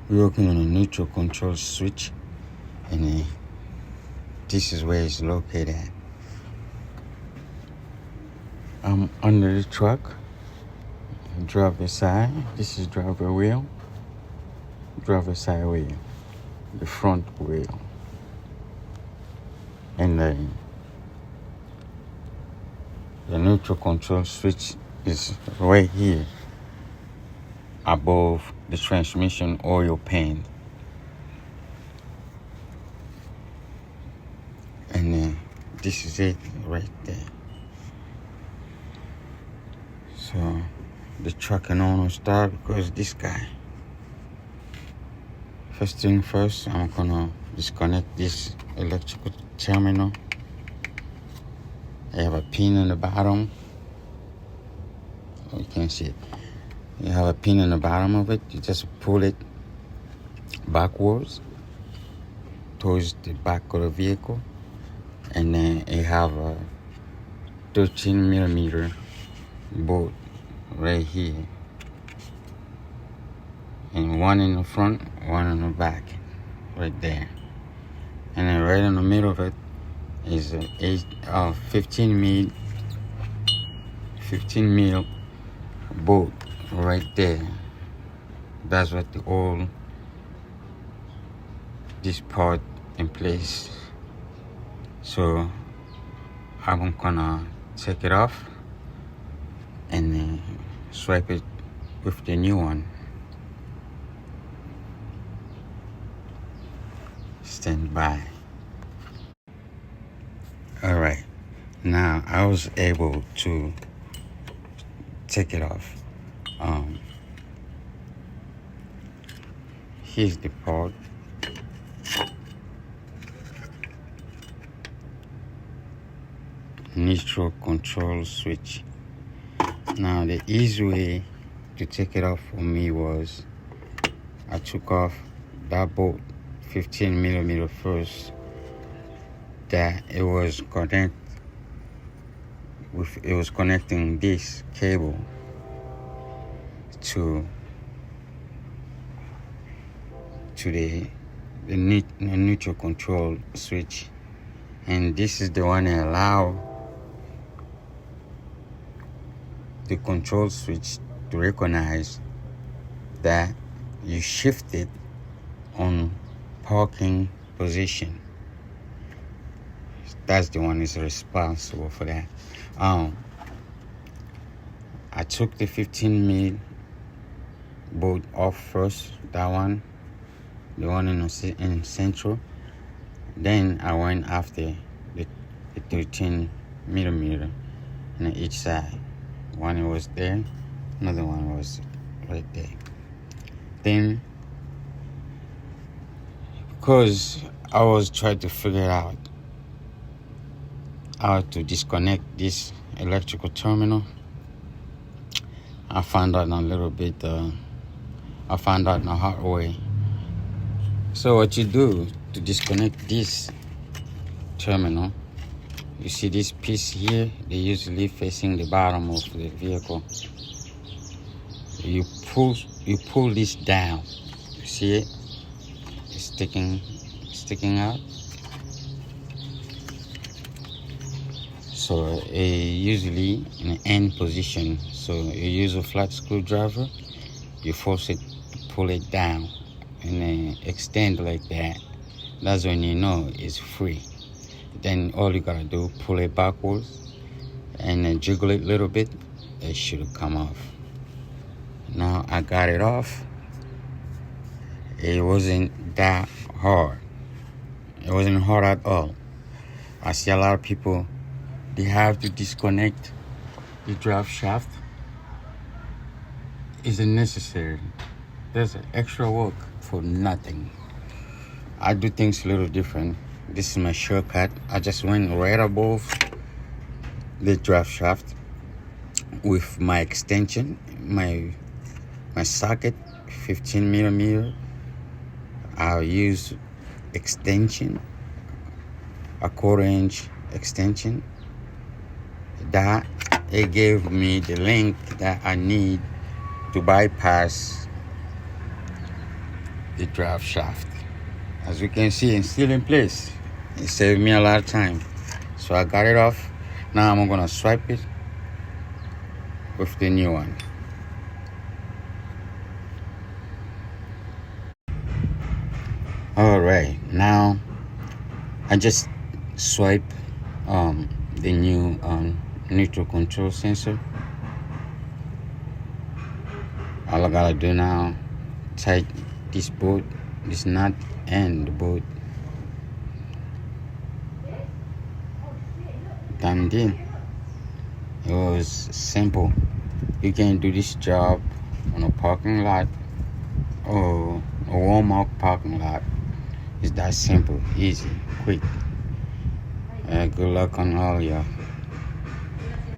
We're working on a neutral control switch, and this is where it's located at. I'm under the truck, driver side. This is driver wheel, driver side wheel, the front wheel, and the neutral control switch is right here above the transmission oil pan. And this is it right there. So the truck can only start because this guy. First thing first, I'm gonna disconnect this electrical terminal. I have a pin in the bottom. Oh, you can't see it. You have a pin in the bottom of it. You just pull it backwards towards the back of the vehicle, and then you have a 13 millimeter bolt right here, and one in the front, one in the back, right there. And then right in the middle of it is a 15 mil bolt right there. That's what the hold this part in place. So I'm gonna take it off and swipe it with the new one. Stand by. All right, now I was able to take it off. Here's the part. Neutral control switch. Now the easy way to take it off for me was I took off that bolt 15 millimeter first, that it was connecting this cable to the neutral control switch, and this is the one that allow the control switch to recognize that you shifted on parking position. That's the one is responsible for that. I took the 15 mil bolt off first, that one, the one in central. Then I went after the 13 millimeter on each side. One was there, another one was right there. Then, because I was trying to figure out how to disconnect this electrical terminal, I found out I found out in a hard way. So what you do to disconnect this terminal, you see this piece here, they usually facing the bottom of the vehicle. You pull this down. You see it? It's sticking out. So usually in an end position. So you use a flat screwdriver, you force it to pull it down and then extend like that. That's when you know it's free. Then all you gotta do, pull it backwards and then jiggle it a little bit. It should come off. Now I got it off. It wasn't that hard. It wasn't hard at all. I see a lot of people, they have to disconnect the drive shaft. Isn't necessary. There's an extra work for nothing. I do things a little different. This is my shortcut. I just went right above the drive shaft with my extension, my socket, 15 millimeter. I'll use extension, a 1/4-inch extension. That it gave me the length that I need to bypass the drive shaft. As you can see, it's still in place. It saved me a lot of time. So I got it off. Now I'm gonna swipe it with the new one. All right, now I just swipe the new neutral control sensor. All I gotta do now, tight this bolt, this nut and the bolt. Done deal. It was simple. You can do this job on a parking lot or a Walmart parking lot. It's that simple, easy, quick. Good luck on all y'all.